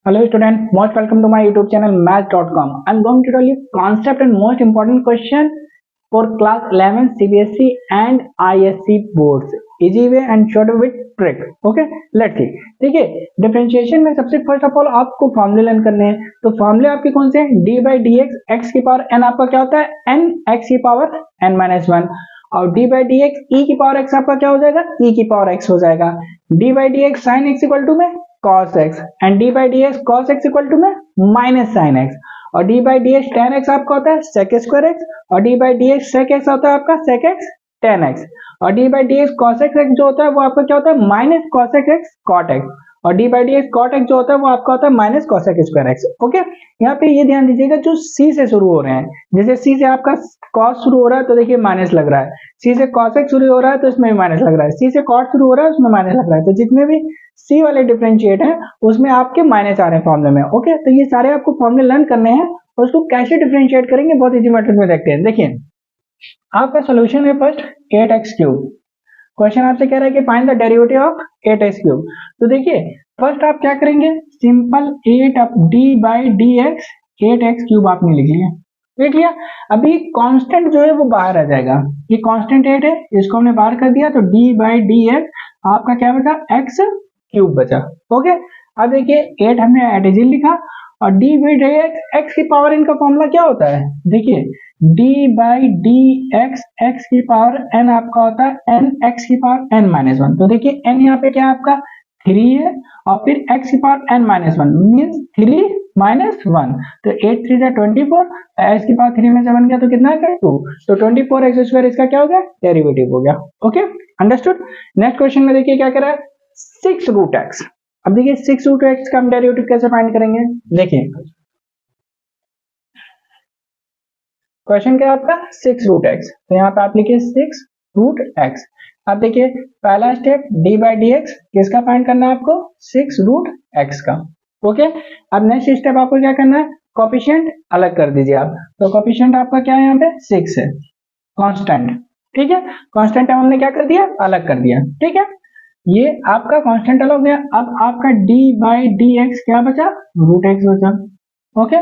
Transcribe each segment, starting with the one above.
Hello student, most welcome to my YouTube channel maths.com. I'm going to tell you concept and most important question for class 11 CBSE and ISC boards. Easy way and short with trick. Okay, let's see. देखिए differentiation में सबसे first of all आपको फॉर्मूले learn करने हैं. तो फॉर्मूले आपके कौन से हैं? D by d x, x की पावर एन आपका क्या होता है? एन एक्स की पावर एन माइनस वन. और डी बाई डी एक्स ई की पावर एक्स आपका क्या हो जाएगा? ई की पावर एक्स हो जाएगा. D by d x sine x equal to में cos x and d by d x cos x equal to में माइनस साइन एक्स. और d by d x tan x आपका होता है सेक स्क्वायर एक्स. और d by d x sec x होता है आपका सेक एक्स टेन एक्स. और d by d x cos x जो होता है वो आपका क्या होता है? Minus cos x cot x. और d by d x cot x जो होता है वो आपका होता है minus cos x square x. Okay, यहाँ पे ये ध्यान दीजिएगा जो c से शुरू हो रहे हैं, जैसे c से आपका cos शुरू हो रहा है तो देखिए माइनस लग रहा है, c से cos x शुरू हो रहा है तो इसमें भी माइनस लग रहा है, c से cot शुरू हो रहा है उसमें माइनस लग रहा है. तो जितने भी c वाले डिफरेंशिएट हैं उसमें आपके माइनस आ रहे हैं फॉर्मूले में. ओके, तो ये सारे आपको फॉर्मूले लर्न करने हैं और उसको कैसे डिफरेंशिएट करेंगे बहुत इजी मेथड में देखते हैं. देखिए आपका सोल्यूशन है फर्स्ट 8x क्यूब. क्वेश्चन आपसे कह रहा है कि find the derivative of 8x cube. तो देखिए फर्स्ट आप क्या करेंगे? Simple 8 up d by d x 8x cube आपने लिख लिया. देख लिया. अभी कांस्टेंट जो है वो बाहर आ जाएगा. ये कांस्टेंट 8 है, इसको हमने बाहर कर दिया तो d बाई डी एक्स आपका क्या बचा? x क्यूब बचा. ओके, अब देखिए 8 हमने एडिशन लिखा और d by d x x की पावर इनका फॉर्मूला क्या होता है? देखिए d by d x x की पावर n आपका होता है n x की पावर n माइनस वन. तो देखिए n यहाँ पे क्या है आपका 3 है और फिर x की power n minus one means 3 minus one. तो 8 3 जा 24, x की पावर 3 में से 1 गया तो कितना है? 2. तो 24 एक्स स्क्वायर इसका क्या हो गया? डेरिवेटिव हो गया. Okay, understood. नेक्स्ट क्वेश्चन में देखिए क्या कह रहा है? 6 रूट एक्स. अब देखिए 6 रूट एक्स का हम डेरिवेटिव कैसे फाइंड करेंगे? देखिए क्वेश्चन क्या है आपका? 6 रूट एक्स. तो यहाँ पे आप लिखिए 6 रूट एक्स. अब देखिए पहला step d by d x किसका फाइंड करना है आपको? 6 रूट एक्स का. ओके, अब नेक्स्ट स्टेप आपको क्या करना है? कोफिशिएंट अलग कर दीजिए आप. तो कोफिशिएंट आपका क्या है? यहाँ पे 6 है. कांस्टेंट, ठीक है, कांस्टेंट हमने क्या कर दिया? अलग कर दिया. ठीक है, ये आपका कांस्टेंट अलग हो गया. अब आपका d बाई डी एक्स क्या बचा? रूट एक्स बचा. ओके,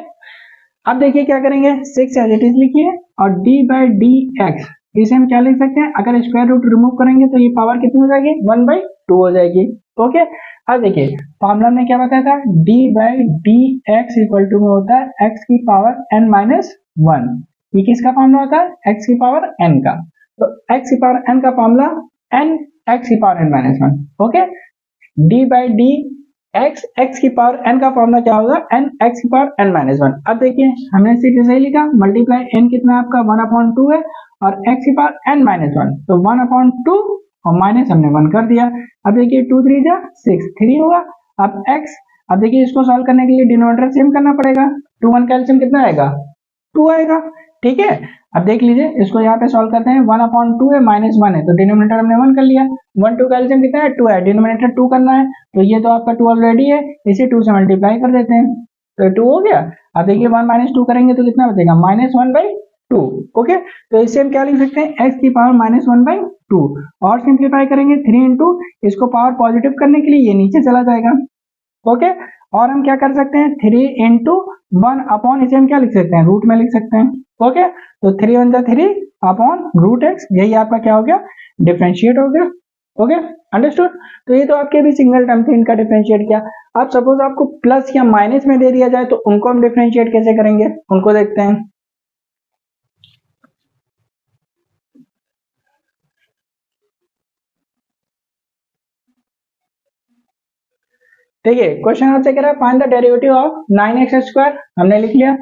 अब देखिए क्या करेंगे? 6 एज इट इज लिखिए और d बाई डी एक्स इसे हम क्या लिख सकते हैं? अगर स्क्वायर रूट रिमूव करेंगे तो ये पावर कितनी हो जाएगी? 1/2 हो जाएगी. ओके, अब देखिए फॉर्मूला में क्या बताया था? d by d x equal to में होता है x की पावर n माइनस वन. ये किसका फॉर्मूला होता है? x की पावर n का. तो x की पावर n का फॉर्मूला n x की power n minus one. Okay, d by d x x की पावर n का फॉर्मूला क्या होगा? n x की पावर n माइनस वन. अब देखिए हमने सीधे सही लिखा, मल्टीप्लाई n कितना आपका 1/2 है और x की पावर n माइनस वन. तो 1/2 और माइनस हमने 1 कर दिया. अब देखिए 2 3 जा 6 3 होगा. अब x, अब देखिए इसको सॉल्व करने के लिए डिनोमिनेटर सेम करना पड़ेगा. 2 1 कैल्सियम कितना आएगा? 2 आएगा. ठीक है, अब देख लीजिए इसको यहाँ पे सॉल्व करते हैं. 1/2 है माइनस 1 है तो डिनोमिनेटर हमने 1 कर लिया. 1 2 कैल्सियम कितना है? 2 है. डिनोमिनेटर 2 करना है तो ये तो आपका 2 ऑलरेडी है, इसे 2 से मल्टीप्लाई कर देते हैं तो 2 हो गया. अब देखिए 1 माइनस 2 करेंगे तो कितना बचेगा? -1/2. ओके, तो इसे हम क्या लिख सकते हैं? x की पावर -1/2. और सिंप्लीफाई करेंगे 3 इंटू इसको पावर पॉजिटिव करने के लिए ये नीचे चला जाएगा. ओके, और हम क्या कर सकते हैं? 3 इंटू 1 अपॉन इसे हम क्या लिख सकते हैं? रूट में लिख सकते हैं. ओके, तो 3 1 जा 3 अपॉन रूट एक्स. यही आपका क्या हो गया? डिफरेंशिएट हो गया. Okay, understood. तो ये तो आपके भी सिंगल टर्म थे, इनका डिफरेंशिएट किया. अब सपोज आपको प्लस या माइनस में दे दिया जाए तो उनको हम डिफरेंशिएट कैसे करेंगे? उनको देखते हैं. देखिए क्वेश्चन आपसे कह रहा है find the derivative of 9x square. हमने लिख लिया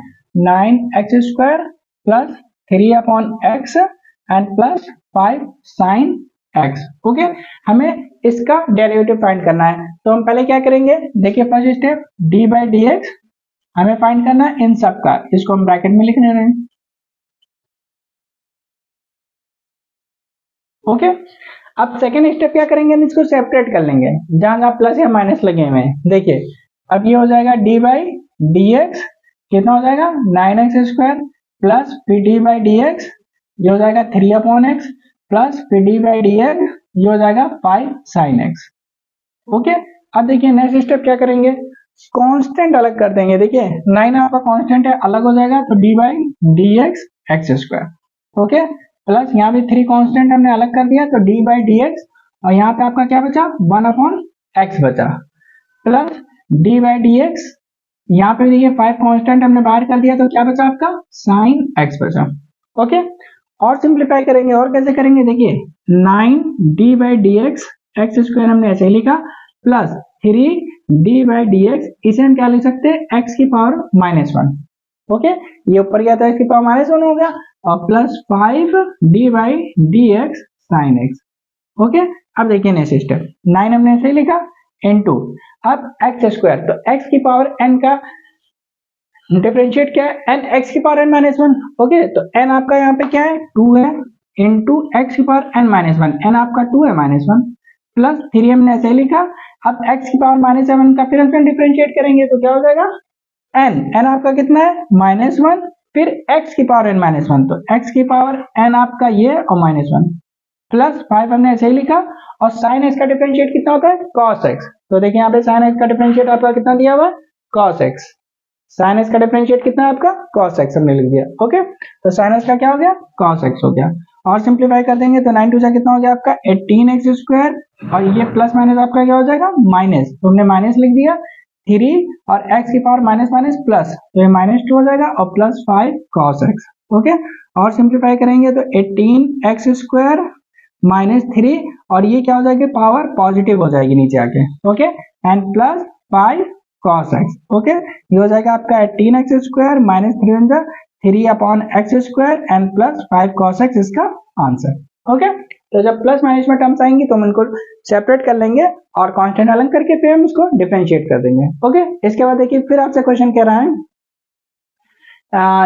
9x square plus 3 upon x and plus 5 sine x. Okay, हमें इसका डेरिवेटिव फाइंड करना है. तो हम पहले क्या करेंगे? देखिए first step d by d x हमें फाइंड करना है इन सब का. इसको हम ब्रैकेट में लिख रहे हैं. ओके, अब सेकेंड स्टेप क्या करेंगे? हम इसको सेपरेट कर लेंगे जहां जहां प्लस या माइनस लगे हुए हैं. देखिए अब ये हो जाएगा d बाई डी एक्स कितना हो जाएगा? 9x स्क्वायर प्लस फिर d बाई डी एक्स ये हो जाएगा 3 अपॉन एक्स प्लस फिर d बाई डी एक्स ये हो जाएगा 5 साइन एक्स. ओके, अब देखिए नेक्स्ट स्टेप क्या करेंगे? कांस्टेंट अलग कर देंगे। देखिए 9 आपका कांस्टेंट है, अलग हो जाएगा तो D by d x x square. Okay, plus यहाँ भी 3 कांस्टेंट हमने अलग कर दिया तो डी बाई डी एक्स, और यहाँ पे आपका क्या बचा 1 अपॉन एक्स बचा, plus D by d x, यहाँ पे देखिए 5 कांस्टेंट हमने बाहर कर दिया तो क्या बचा आपका साइन एक्स बचा। ओके, और सिंप्लीफाई करेंगे, और कैसे करेंगे, देखिए 9 D by d x x square हमने ऐसे ही लिखा, plus 3 D by d x, इसे हम क्या लिख सकते हैं एक्स की पावर -1। ओके, ये ऊपर गया था एक्स की पावर -1 हो गया, और plus 5 D by d x sine x. Okay, अब देखिए नेक्स्ट स्टेप, 9 हमने ऐसे ही लिखा इनटू, अब एक्स स्क्वायर, तो एक्स की पावर n का डिफरेंशिएट क्या है, n x की पावर n-1। ओके, तो n आपका यहाँ पे क्या है 2 है, इनटू x की पावर n-1, n आपका 2 है -1, प्लस 3 हमने ऐसे ही लिखा। अब x की पावर -7 का फिर हम डिफरेंशिएट करेंगे तो क्या हो जाएगा n आपका कितना है -1, फिर x की पावर n-1, तो x की पावर n आपका ये और -1, प्लस 5 हमने ऐसे ही लिखा, और साइन x का डिफरेंशिएट कितना होता है cos x, तो देखिए यहाँ पे साइन x का डिफरेंशिएट आपका कितना दिया हुआ है cos x, साइन एक्स का डिफरेंशिएट कितना है आपका cos x हमने लिख दिया। ओके, तो साइन एक्स का क्या हो गया cos x हो गया, और सिंप्लीफाई कर देंगे तो 9 2 जा कितना हो गया आपका 18x स्क्वायर, और ये प्लस माइनस आपका क्या हो जाएगा माइनस, तो हमने माइनस लिख दिया 3, और x की पावर माइनस माइनस प्लस, तो ये -2 हो जाएगा, और प्लस 5 cos x। ओके, और सिंप्लीफाई करेंगे तो 18x स्क्वायर -3, और ये क्या हो जाएगी पावर पॉजिटिव हो जाएगी नीचे आके। Okay, and plus 5 cos x। Okay, ये हो जाएगा आपका 18x square -3 3 upon x square and plus 5 cos x इसका आंसर। ओके, तो जब प्लस माइनस में टर्म्स आएंगी तो हम इनको सेपरेट कर लेंगे और कांस्टेंट अलग करके फिर हम इसको डिफरेंशिएट कर देंगे। ओके, इसके बाद देखिए फिर आपसे क्वेश्चन कह रहा है,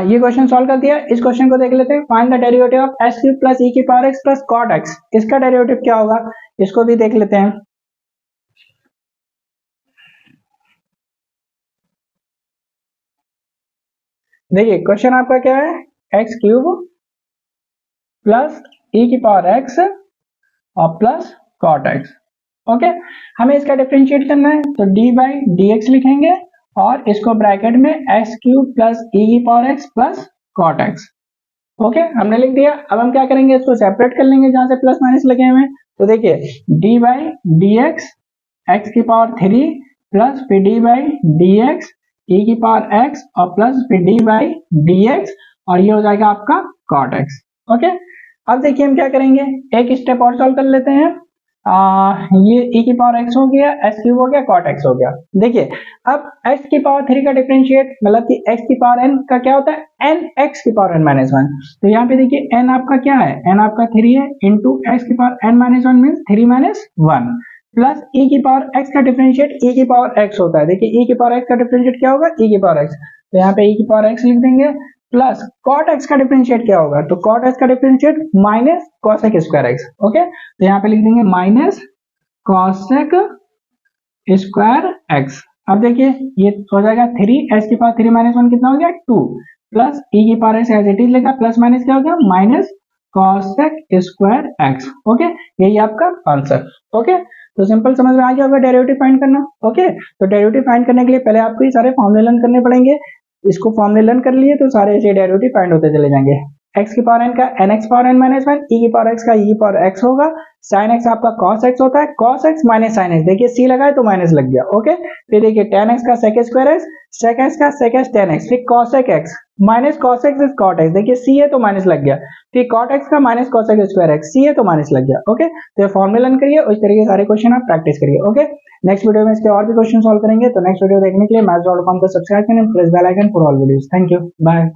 ये क्वेश्चन सॉल्व कर दिया, इस क्वेश्चन को देख लेते हैं। Find the derivative of x cube plus e की power x plus cot x, इसका डेरिवेटिव क्या होगा इसको भी देख लेते हैं। देखिए क्वेश्चन आपका क्या है, एक्स क्यूब प्लस ई की पावर एक्स और प्लस कॉट एक्स। ओके, हमें इसका डिफरेंशिएट करना है तो डी बाई डी एक्स लिखेंगे और इसको ब्रैकेट में एक्स क्यूब प्लस ई की power x plus cot x. Okay, हमने लिख दिया। अब हम क्या करेंगे, इसको सेपरेट कर लेंगे जहां से प्लस माइनस लगे हुए हैं। तो देखिए D by d x x की पावर 3 प्लस फिर डी बाई डी एक्स ई की पावर एक्स और प्लस फिर डी बाई डी एक्स, और ये हो जाएगा आपका कॉट एक्स। ओके, अब देखिए हम क्या करेंगे, एक स्टेप और सॉल्व कर लेते हैं। ये e की पावर x हो गया, x क्यूब हो गया, cot x हो गया। देखिए अब x की पावर 3 का डिफरेंशिएट मतलब कि x की पावर n का क्या होता है n x की पावर n-1। तो यहाँ पे देखिए n आपका क्या है, n आपका 3 है इंटू x की power n-1 means 3 - 1 plus e की पावर x का डिफरेंशिएट e की पावर x होता है। देखिए e की पावर x का डिफरेंशिएट क्या होगा e की पावर x, तो यहाँ पे e की पावर x लिख देंगे प्लस cot x का डिफरेंशिएट क्या होगा, तो cot x का differentiate minus cosec square x। Okay, तो यहाँ पे लिख देंगे माइनस cosec स्क्वायर x। अब देखिए ये हो जाएगा 3 x की पावर 3 - 1 कितना हो गया 2 प्लस e की power x as it is लिखा प्लस माइनस क्या हो गया minus cosec square x। Okay, यही आपका आंसर। ओके, तो सिंपल समझ में आ गया होगा डेरिवेटिव फाइंड करना। ओके, तो डेरिवेटिव फाइंड करने के लिए पहले आपको ये सारे फॉर्मूले लर्न करने पड़ेंगे। इसको फॉर्मूले लर्न कर लिए तो सारे ऐसे डेरिवेटिव फाइंड होते चले जाएंगे। x की पावर n का nx पावर n-1, e की पावर x का e की पावर x होगा, sin x आपका cos x होता है, cos x minus sin x, देखिए c लगाए तो माइनस लग गया। ओके, फिर देखिए tan x का sec square x, sec x का sec s tan x, फिर cosec x minus cos x is cot x, देखिए c है तो माइनस लग गया, फिर cot x का minus cosec square x, c है तो माइनस लग गया। ओके, तो ये फॉर्मूला लर्न करिए, उस तरीके सारे क्वेश्चन आप प्रैक्टिस करिए। ओके, नेक्स्ट वीडियो में इसके और भी क्वेश्चन सॉल्व करेंगे। तो नेक्स्ट वीडियो देखने के लिए maths.com को सब्सक्राइब करें, press bell icon for all videos. Thank you, bye.